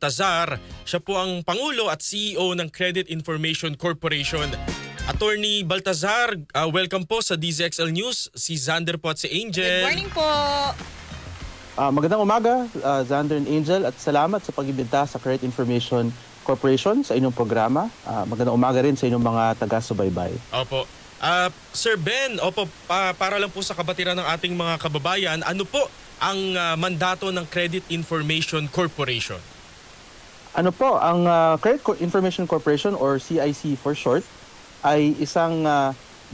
Baltazar. Siya po ang Pangulo at CEO ng Credit Information Corporation. Attorney Baltazar, welcome po sa DZXL News. Si Xander po at si Angel. Good morning po. Magandang umaga, Xander and Angel, at salamat sa pag-imbita sa Credit Information Corporation sa inyong programa. Magandang umaga rin sa inyong mga taga-subaybay. Opo. Sir Ben, para lang po sa kabatiran ng ating mga kababayan, ano po ang mandato ng Credit Information Corporation? Ano po, ang Credit Information Corporation or CIC for short ay isang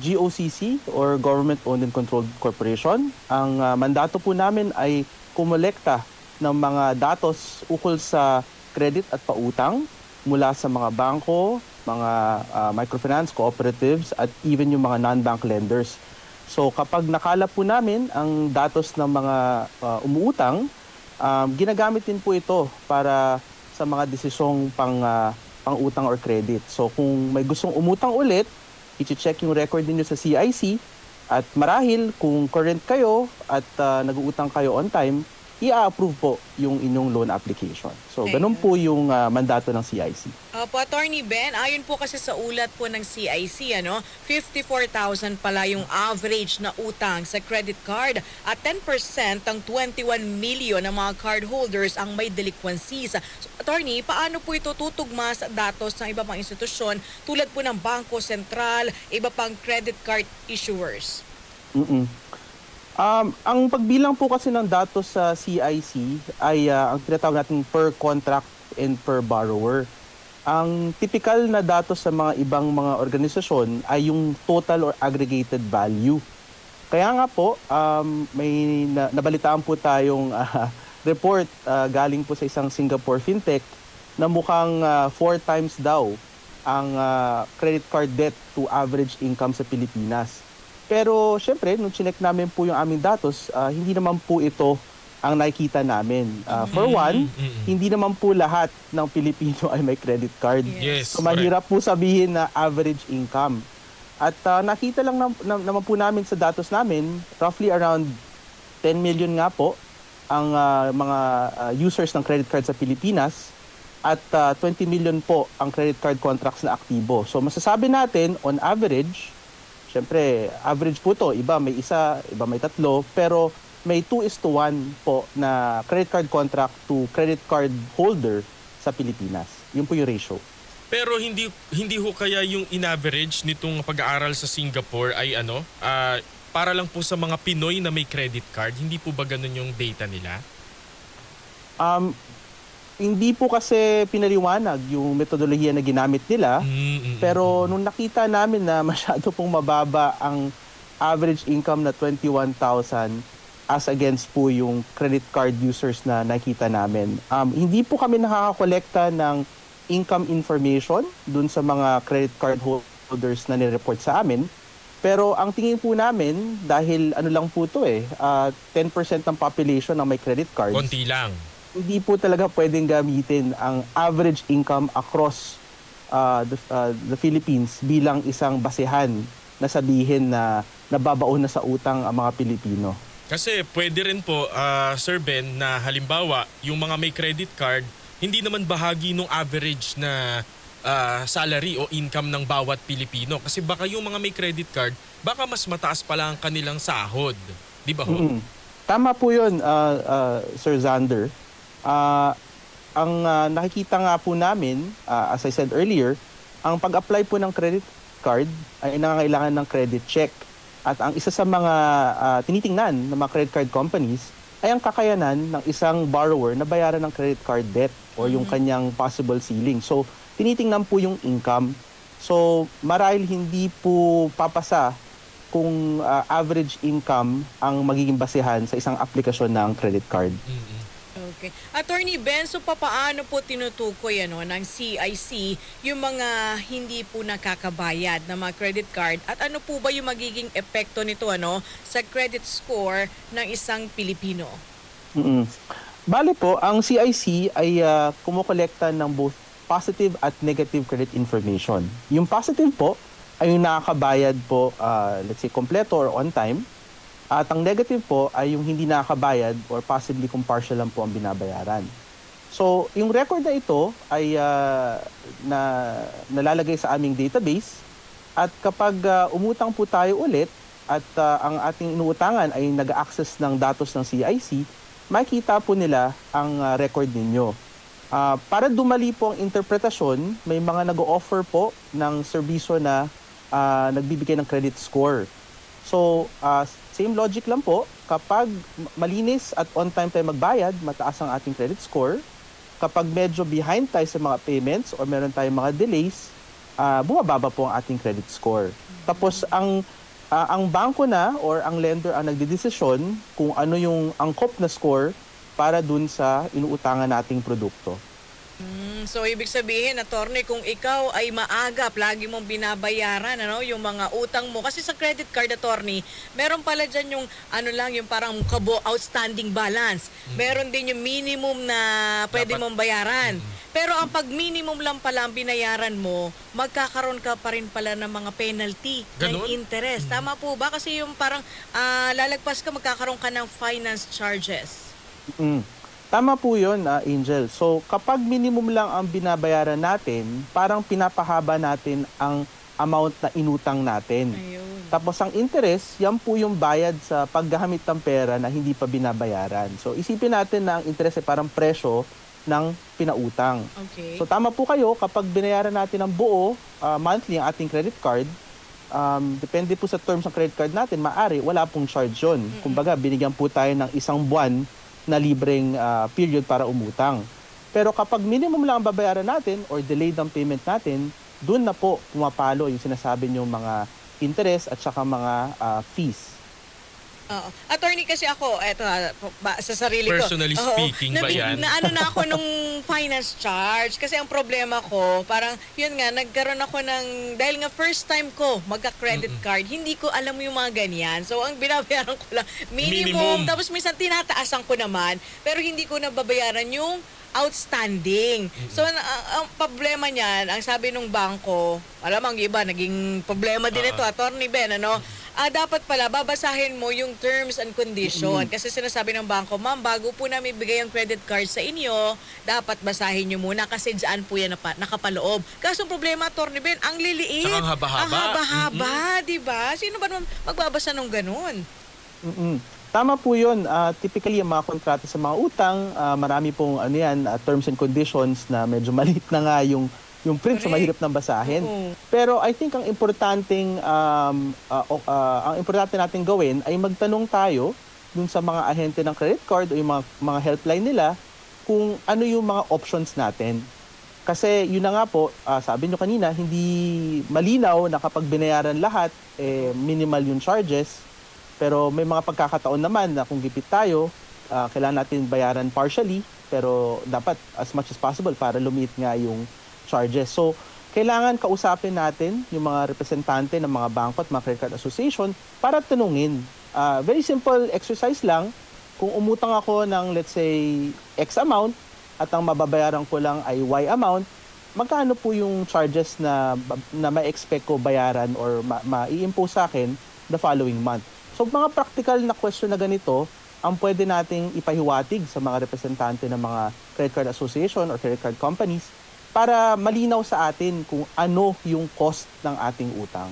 GOCC or Government-Owned and Controlled Corporation. Ang mandato po namin ay kumolekta ng mga datos ukol sa credit at pautang mula sa mga bangko, mga microfinance cooperatives at even yung mga non-bank lenders. So kapag nakalap po namin ang datos ng mga umuutang, ginagamit din po ito para sa mga desisyong pang-utang or credit. So kung may gustong umutang ulit, i-check yung record niyo sa CIC at marahil kung current kayo at nag-uutang kayo on time, i-approve po yung inyong loan application. So, ganun po yung mandato ng CIC. Po, Attorney Ben, ayon po kasi sa ulat po ng CIC, 54,000 pala yung average na utang sa credit card at 10% ang 21 million ng mga cardholders ang may delinquencies. So, Attorney, paano po ito tutugma sa datos ng iba pang institusyon tulad po ng Bangko Sentral, iba pang credit card issuers? Ang pagbilang po kasi ng datos sa CIC ay ang tinatawag natin per contract and per borrower. Ang typical na datos sa mga ibang mga organisasyon ay yung total or aggregated value. Kaya nga po, may nabalitaan po tayong report galing po sa isang Singapore fintech na mukhang 4 times daw ang credit card debt to average income sa Pilipinas. Pero syempre, nung chinek namin po yung aming datos, hindi naman po ito ang nakikita namin. For one, hindi naman po lahat ng Pilipino ay may credit card. Yes, so mahirap po sabihin na average income. At nakita lang naman po namin sa datos namin, roughly around 10 million nga po ang mga users ng credit card sa Pilipinas at 20 million po ang credit card contracts na aktibo. So masasabi natin, on average, siyempre, average po to. Iba may isa, iba may tatlo. Pero may 2:1 po na credit card contract to credit card holder sa Pilipinas. Yun po yung ratio. Pero hindi ho kaya yung in-average nitong pag-aaral sa Singapore ay para lang po sa mga Pinoy na may credit card? Hindi po ba ganun yung data nila? Hindi po kasi pinaliwanag yung metodolohiya na ginamit nila. Pero nung nakita namin na masyado pong mababa ang average income na 21,000 as against po yung credit card users na nakita namin. Hindi po kami nakakakolekta ng income information dun sa mga credit card holders na nireport sa amin. Pero ang tingin po namin, dahil ano lang po ito 10% ng population ang may credit cards. Konti lang. Hindi po talaga pwedeng gamitin ang average income across the Philippines bilang isang basehan na sabihin na nababaon na sa utang ang mga Pilipino. Kasi pwede rin po, Sir Ben, na halimbawa, yung mga may credit card, hindi naman bahagi ng average na salary o income ng bawat Pilipino. Kasi baka yung mga may credit card, baka mas mataas pala ang kanilang sahod. Di ba ho? Tama po yun, Sir Xander. Ang nakikita nga po namin, as I said earlier, ang pag-apply po ng credit card ay nangangailangan ng credit check. At ang isa sa mga tinitingnan ng mga credit card companies ay ang kakayanan ng isang borrower na bayaran ng credit card debt o yung kanyang possible ceiling. So, tinitingnan po yung income. So, marahil hindi po papasa kung average income ang magiging basehan sa isang aplikasyon ng credit card. Okay. Attorney Ben, so paano po tinutukoy ng CIC yung mga hindi po nakakabayad na mga credit card at ano po ba yung magiging epekto nito sa credit score ng isang Pilipino? Bale po, ang CIC ay kumukolekta ng both positive at negative credit information. Yung positive po ay yung nakakabayad po, let's say, kompleto or on time. At ang negative po ay yung hindi nakakabayad or possibly kung partial lang po ang binabayaran. So, yung record na ito ay nalalagay sa aming database at kapag umutang po tayo ulit at ang ating inuutangan ay nag-access ng datos ng CIC, makikita po nila ang record ninyo. Para dumali po ang interpretasyon, may mga nag-o-offer po ng serbisyo na nagbibigay ng credit score. So, same logic lang po, kapag malinis at on time tayo magbayad, mataas ang ating credit score. Kapag medyo behind tayo sa mga payments or meron tayong mga delays, bumababa po ang ating credit score. Tapos ang bangko na or ang lender ang nagdedesisyon kung ano yung angkop na score para dun sa inuutangan nating produkto. So, ibig sabihin, attorney, kung ikaw ay maagap, lagi mong binabayaran yung mga utang mo. Kasi sa credit card, attorney, meron pala dyan yung, yung parang outstanding balance. Meron din yung minimum na pwede mong bayaran. Pero ang pag minimum lang pala ang binayaran mo, magkakaroon ka pa rin pala ng mga penalty ng interest. Tama po ba? Kasi yung parang lalagpas ka, magkakaroon ka ng finance charges. Tama po yun, Angel. So, kapag minimum lang ang binabayaran natin, parang pinapahaba natin ang amount na inutang natin. Ayun. Tapos ang interest, yan po yung bayad sa paggamit ng pera na hindi pa binabayaran. So, isipin natin na ang interest ay parang presyo ng pinautang. Okay. So, tama po kayo, kapag binayaran natin ang buo, monthly ang ating credit card, depende po sa terms ng credit card natin, maaari, wala pong charge yun. Kumbaga, binigyan po tayo ng isang buwan na libreng period para umutang. Pero kapag minimum lang ang babayaran natin or delayed ang payment natin, doon na po pumapalo yung sinasabi niyong mga interest at saka mga fees. Attorney, kasi ako, sa sarili ko. Personally speaking ba yan? Na ako nung finance charge. Kasi ang problema ko, parang, yun nga, nagkaroon ako dahil nga first time ko magka-credit card, hindi ko alam yung mga ganyan. So, ang binabayaran ko lang, minimum. Tapos minsan tinataasan ko naman, pero hindi ko nababayaran yung outstanding. So, ang problema niyan, ang sabi nung bangko, alam ang iba, naging problema din ito, Attorney Ben, dapat pala babasahin mo yung terms and condition. Kasi sinasabi ng bangko, ma'am, bago po namin bigay ang credit card sa inyo, dapat basahin nyo muna kasi dyan po yan nakapaloob. Kaso ang problema, Attorney Ben, ang liliit. Saka ang haba-haba. Ang haba-haba, diba? Sino ba naman magbabasa ng ganun? Tama po yun. Typically, ang mga kontrata sa mga utang, marami pong terms and conditions na medyo maliit na nga yung print, so mahirap nang basahin. Pero I think ang importante natin gawin ay magtanong tayo dun sa mga ahente ng credit card o yung mga helpline nila kung ano yung mga options natin. Kasi yun na nga po, sabi nyo kanina, hindi malinaw na kapag binayaran lahat, minimal yung charges. Pero may mga pagkakataon naman na kung gipit tayo, kailangan natin bayaran partially, pero dapat as much as possible para lumiit nga yung charges. So, kailangan kausapin natin yung mga representante ng mga bangko at mga credit card association para tanungin. Very simple exercise lang. Kung umutang ako ng, let's say, X amount at ang mababayaran ko lang ay Y amount, magkano po yung charges na ma-expect ko bayaran or ma-i-impose sa akin the following month? So, mga practical na question na ganito, ang pwede nating ipahiwatig sa mga representante ng mga credit card association or credit card companies para malinaw sa atin kung ano yung cost ng ating utang.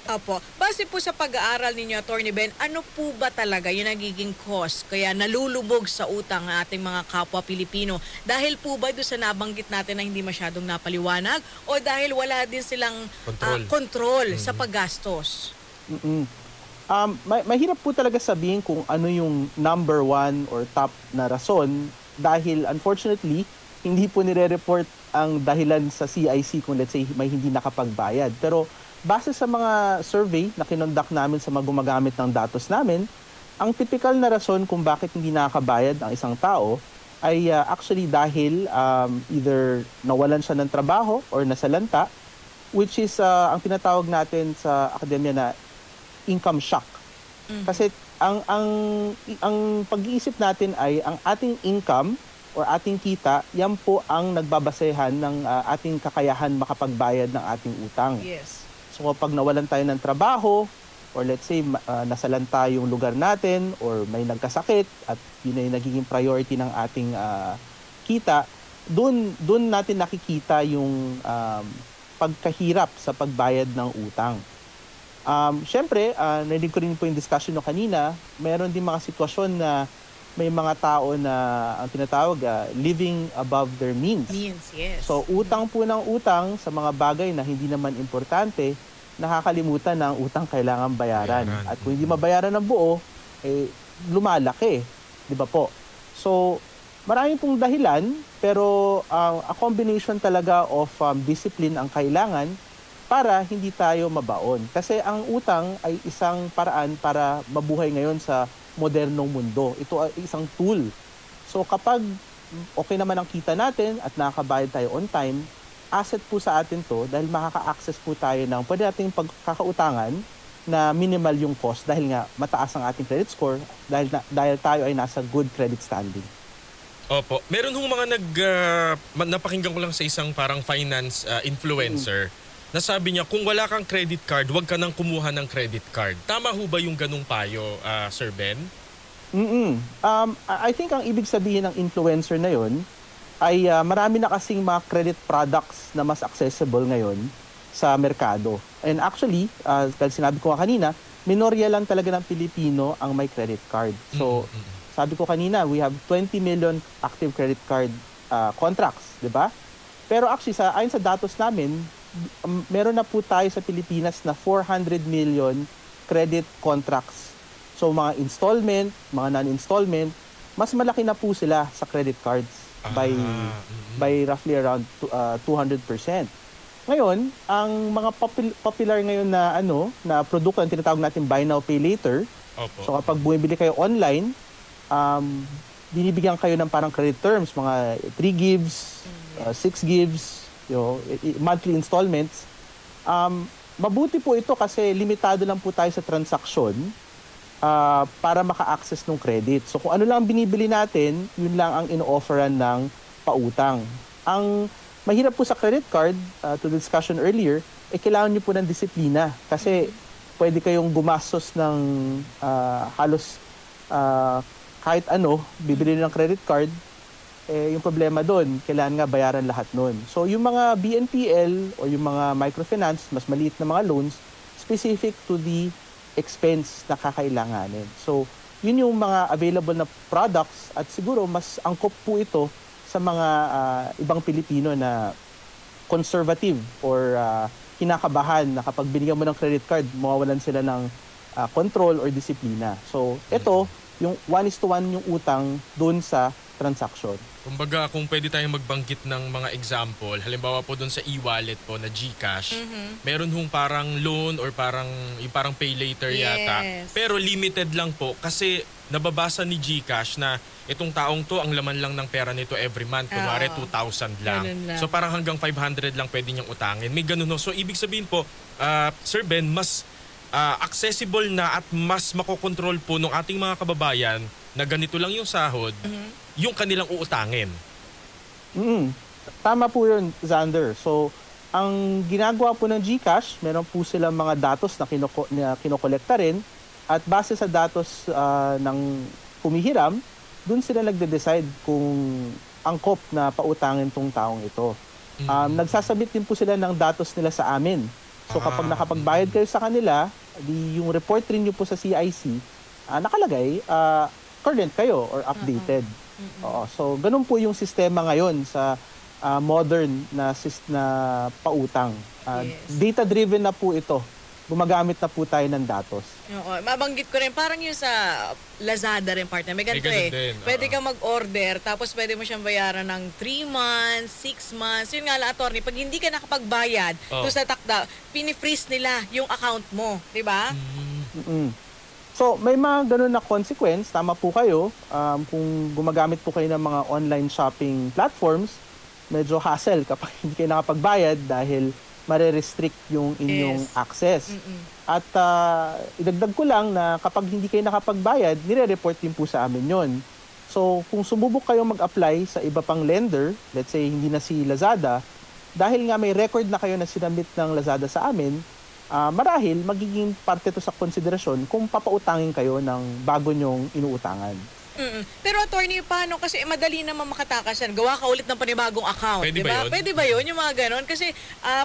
Opo. Base po sa pag-aaral ninyo, Attorney Ben, ano po ba talaga yung nagiging cost kaya nalulubog sa utang ng ating mga kapwa Pilipino? Dahil po ba doon sa nabanggit natin na hindi masyadong napaliwanag o dahil wala din silang control sa paggastos? Mahirap po talaga sabihin kung ano yung number one or top na rason dahil unfortunately, hindi po nire-report ang dahilan sa CIC kung let's say may hindi nakapagbayad. Pero base sa mga survey na kinonduct namin sa mga gumagamit ng datos namin, ang typical na rason kung bakit hindi nakakabayad ang isang tao ay actually dahil either nawalan siya ng trabaho or nasalanta, which is ang tinatawag natin sa akademya na income shock. Kasi ang pag-iisip natin ay ang ating income or ating kita, yan po ang nagbabasehan ng ating kakayahan makapagbayad ng ating utang. Yes. So kapag nawalan tayo ng trabaho, or let's say nasalanta yung lugar natin, or may nagkasakit, at yun ay nagiging priority ng ating kita, doon natin nakikita yung pagkahirap sa pagbayad ng utang. Siyempre, narinig ko rin po yung discussion no kanina, mayroon din mga sitwasyon na may mga tao na ang tinatawag living above their means. Yes. So utang po ng utang sa mga bagay na hindi naman importante, nakakalimutan na ang utang kailangan bayaran. At kung hindi mabayaran ng buo, lumalaki. Di ba po? So marami pong dahilan, pero a combination talaga of discipline ang kailangan para hindi tayo mabaon. Kasi ang utang ay isang paraan para mabuhay ngayon sa modernong mundo. Ito ay isang tool. So kapag okay naman ang kita natin at nakakabayad tayo on time, asset po sa atin to dahil makaka-access po tayo ng pwede nating pagkakautangan na minimal yung cost dahil nga mataas ang ating credit score dahil tayo ay nasa good credit standing. Opo. Meron hong mga napakinggan ko lang sa isang parang finance influencer na sabi niya, kung wala kang credit card, huwag ka nang kumuha ng credit card. Tama ho ba yung ganung payo, Sir Ben? I think ang ibig sabihin ng influencer na yon ay marami na kasing mga credit products na mas accessible ngayon sa merkado. And actually, dahil sinabi ko kanina, minorya lang talaga ng Pilipino ang may credit card. So, sabi ko kanina, we have 20 million active credit card contracts, di ba? Pero actually, ayon sa datos namin, meron na po tayo sa Pilipinas na 400 million credit contracts. So mga installment, mga non-installment, mas malaki na po sila sa credit cards by roughly around 200%. Ngayon, ang mga popular ngayon na na produkto ang tinatawag natin buy now pay later. Opo. So kapag bumibili kayo online, binibigyan kayo ng parang credit terms, mga 3 gives, 6 gives, monthly installments. Mabuti po ito kasi limitado lang po tayo sa transaksyon para maka-access ng credit. So kung ano lang binibili natin, yun lang ang ino-offeran ng pautang. Ang mahirap po sa credit card, to the discussion earlier, kailangan nyo po ng disiplina. Kasi pwede kayong gumastos ng halos kahit bibili ng credit card, yung problema doon, kailangan nga bayaran lahat noon. So yung mga BNPL o yung mga microfinance, mas maliit na mga loans, specific to the expense na kakailanganin. So yun yung mga available na products at siguro mas angkop po ito sa mga ibang Pilipino na conservative or kinakabahan na kapag binigyan mo ng credit card, mawawalan sila ng control or disiplina. So ito, yung 1:1 yung utang doon sa transaction. Kumbaga, kung pwede tayong magbanggit ng mga example, halimbawa po doon sa e-wallet po na GCash, meron hong parang loan or parang pay later yata. Pero limited lang po kasi nababasa ni GCash na itong taong to, ang laman lang ng pera nito every month, kunwari 2,000 lang. So parang hanggang 500 lang pwede niyang utangin. May ganun no. So ibig sabihin po, Sir Ben, mas accessible na at mas makokontrol po ng ating mga kababayan na ganito lang yung sahod, yung kanilang uutangin. Tama po yun, Xander. So, ang ginagawa po ng GCash, meron po silang mga datos na kinokolekta rin at base sa datos ng humihiram, dun sila nagde-decide kung angkop na pautangin tong taong ito. Nagsasabit din po sila ng datos nila sa amin. So kapag nakapagbayad kayo sa kanila, yung report rin nyo po sa CIC, nakalagay, current kayo or updated. So ganun po yung sistema ngayon sa modern na pautang. Data-driven na po ito. Gumagamit na po tayo ng datos. Oo, mabanggit ko rin, parang yung sa Lazada rin partner. May ganito din. Pwede kang mag-order, tapos pwede mo siyang bayaran ng 3 months, 6 months. Yun nga lang, attorney, pag hindi ka nakapagbayad, to sa takda, pinifreeze nila yung account mo. Diba? So, may mga ganun na consequence. Tama po kayo. Kung gumagamit po kayo ng mga online shopping platforms, medyo hassle kapag hindi kayo nakapagbayad dahil mare-restrict yung inyong access. At idagdag ko lang na kapag hindi kayo nakapagbayad, nire-report din po sa amin yon. So, kung sumubok kayo mag-apply sa iba pang lender, let's say hindi na si Lazada, dahil nga may record na kayo na sinamit ng Lazada sa amin, marahil magiging parte to sa konsiderasyon kung papautangin kayo ng bago nyong inuutangan. Pero attorney, paano? Kasi madali naman makatakas yan. Gawa ka ulit ng panibagong account. Pwede diba? ba yun? Pwede ba yun? Yung mga ganon? Kasi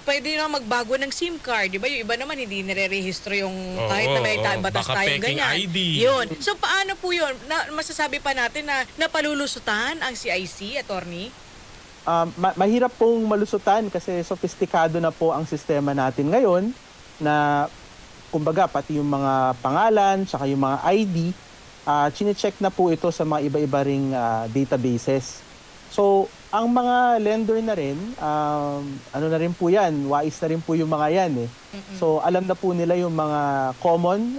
pwede na magbago ng SIM card. Diba? Yung iba naman hindi nire-rehistro yung kahit na may batas baka tayong peking ganyan. ID. Yun. So paano po yun? Masasabi pa natin na napalulusutan ang CIC, attorney? Mahirap pong malusutan kasi sofistikado na po ang sistema natin ngayon na kumbaga pati yung mga pangalan saka yung mga ID chine-check na po ito sa mga iba-iba ring databases. So, ang mga lender na rin, ano na rin po yan, wais na rin po yung mga yan eh. So, alam na po nila yung mga common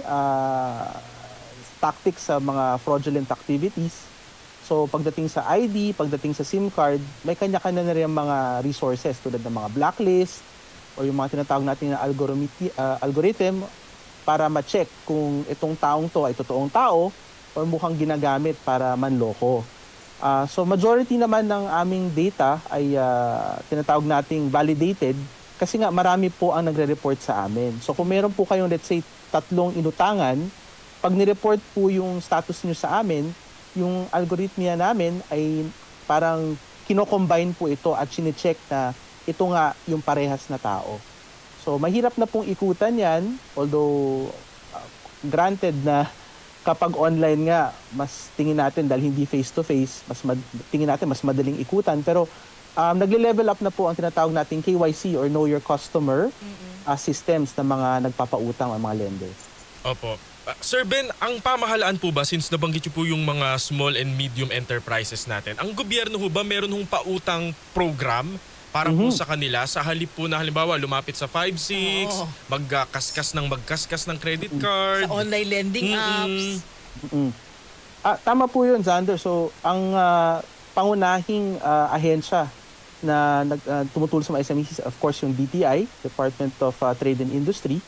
tactics sa mga fraudulent activities. So, pagdating sa ID, pagdating sa SIM card, may kanya-kanya na rin mga resources tulad ng mga blacklist o yung mga tinatawag natin na algorithm para ma-check kung itong taong to ay totoong tao o mukhang ginagamit para manloko. So majority naman ng aming data ay tinatawag nating validated kasi nga marami po ang nagre-report sa amin. So kung meron po kayong let's say 3 inutangan, pag ni-report po yung status nyo sa amin, yung algoritmia namin ay parang kino-combine po ito at sine-check na ito nga yung parehas na tao. So mahirap na pong ikutan yan, although granted na kapag online nga, mas tingin natin dahil hindi face-to-face, tingin natin mas madaling ikutan. Pero nagle-level up na po ang tinatawag nating KYC or Know Your Customer systems ng mga nagpapautang o mga lenders. Opo. Sir Ben, ang pamahalaan po ba, since nabanggit niyo po yung mga small and medium enterprises natin, ang gobyerno ho ba meron hong pautang program para po sa kanila sa halip po na halimbawa lumapit sa 5-6, magkaskas ng credit card. Sa online lending apps. Tama po yun, Xander. So, ang pangunahing ahensya na tumutulong sa mga SMEs, of course, yung DTI, Department of Trade and Industry.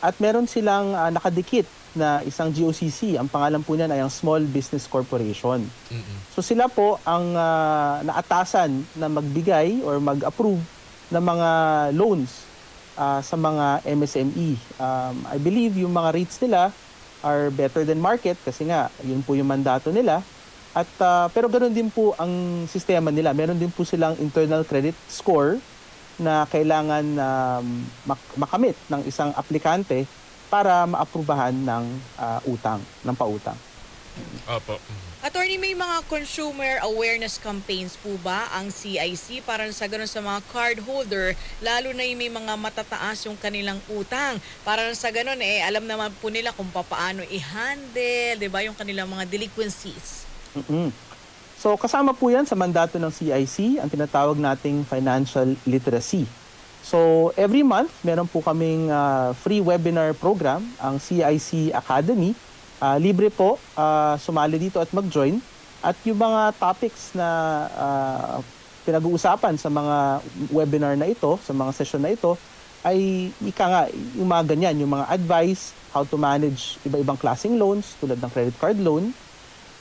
At meron silang nakadikit na isang GOCC. Ang pangalan po niyan ay ang Small Business Corporation. So sila po ang naatasan na magbigay or mag-approve ng mga loans sa mga MSME. I believe yung mga rates nila are better than market kasi nga yun po yung mandato nila. At pero ganoon din po ang sistema nila. Meron din po silang internal credit score na kailangan makamit ng isang aplikante para maaprubahan ng pautang. Opo. Attorney, may mga consumer awareness campaigns po ba ang CIC para sa ganun sa mga card holder, lalo na yung may mga matataas yung kanilang utang? Para sa ganun, alam naman po nila kung paano i-handle, di ba, yung kanilang mga delinquencies. So kasama po yan sa mandato ng CIC, ang tinatawag nating financial literacy. So every month, meron po kaming free webinar program, ang CIC Academy. Libre po, sumali dito at mag-join. At yung mga topics na pinag-uusapan sa mga webinar na ito, sa mga session na ito, ay yung mga ganyan, yung mga advice, how to manage iba-ibang klaseng loans tulad ng credit card loan.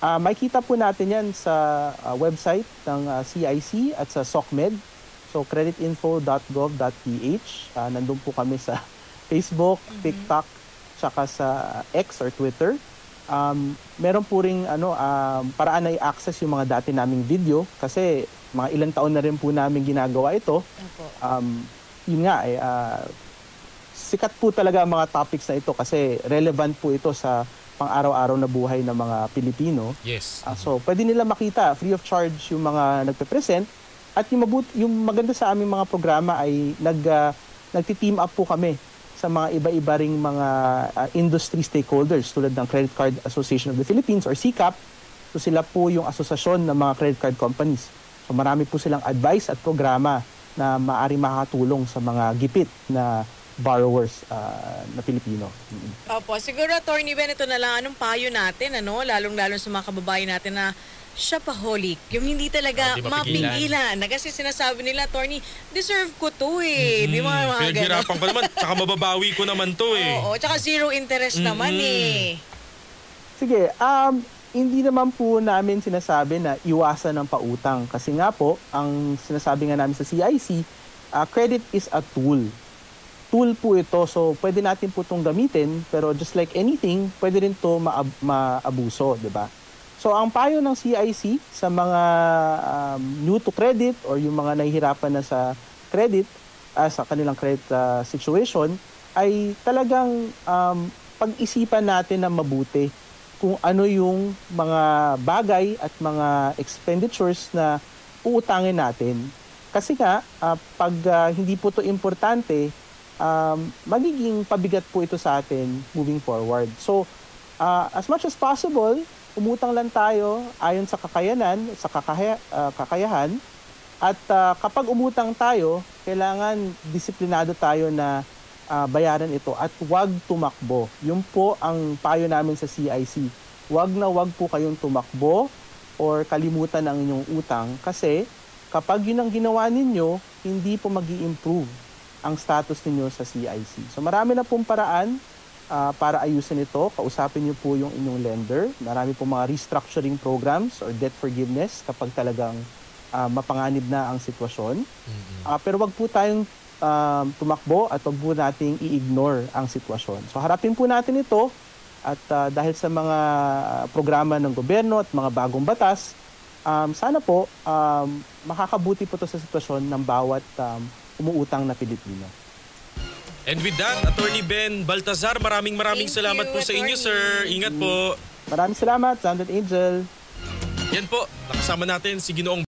Makikita po natin yan sa website ng CIC at sa SOCMED. So creditinfo.gov.ph. Nandun po kami sa Facebook, TikTok, tsaka sa X or Twitter. Meron po ring paraan na i-access yung mga dati naming video kasi mga ilang taon na rin po namin ginagawa ito. Yun nga, sikat po talaga ang mga topics na ito kasi relevant po ito sa pang-araw-araw na buhay ng mga Pilipino. Yes. So, pwede nila makita free of charge yung mga nagpe-present at yung maganda sa aming mga programa ay nagti-team up po kami sa mga iba-iba ring mga industry stakeholders tulad ng Credit Card Association of the Philippines or CCAP. So, sila po yung asosasyon ng mga credit card companies. So, marami po silang advice at programa na maaaring makakatulong sa mga gipit na borrowers na Pilipino. Opo, siguro Attorney Ben, ito na lang anong payo natin, lalong-lalo sa mga kababayan natin na shopaholic, yung hindi talaga di mapigilan. Na kasi sinasabi nila, Attorney, deserve ko to Di mga Pinaghirapan ko naman, tsaka mababawi ko naman to Oo, tsaka zero interest naman Sige, hindi naman po namin sinasabi na iwasan ng pautang. Kasi nga po, ang sinasabi nga namin sa CIC, credit is a tool. Tool po ito, so pwede natin po itong gamitin, pero just like anything, pwede rin ito maabuso, di ba? So ang payo ng CIC sa mga new to credit or yung mga nahihirapan na sa credit, sa kanilang credit situation, ay talagang pag-isipan natin na mabuti kung ano yung mga bagay at mga expenditures na uutangin natin. Kasi nga, pag hindi po ito importante, magiging pabigat po ito sa atin moving forward. So, as much as possible, umutang lang tayo ayon sa kakayanan, sa kakayahan. At kapag umutang tayo, kailangan disiplinado tayo na bayaran ito at huwag tumakbo. Yun po ang payo namin sa CIC. Huwag po kayong tumakbo or kalimutan ang inyong utang kasi kapag yun ang ginawa ninyo, hindi po mag-i-improve ang status ninyo sa CIC. So marami na pong paraan para ayusin ito. Kausapin niyo po yung inyong lender. Marami pong mga restructuring programs or debt forgiveness kapag talagang mapanganib na ang sitwasyon. Pero wag po tayong tumakbo at wag po nating i-ignore ang sitwasyon. So harapin po natin ito at dahil sa mga programa ng gobyerno at mga bagong batas, sana po makakabuti po ito sa sitwasyon ng bawat umuutang na Pilipino. And with that, Attorney Ben Baltazar, maraming salamat po sa inyo, sir. Ingat po. Maraming salamat, Sound and Angel. Yan po, nakasama natin si Ginoong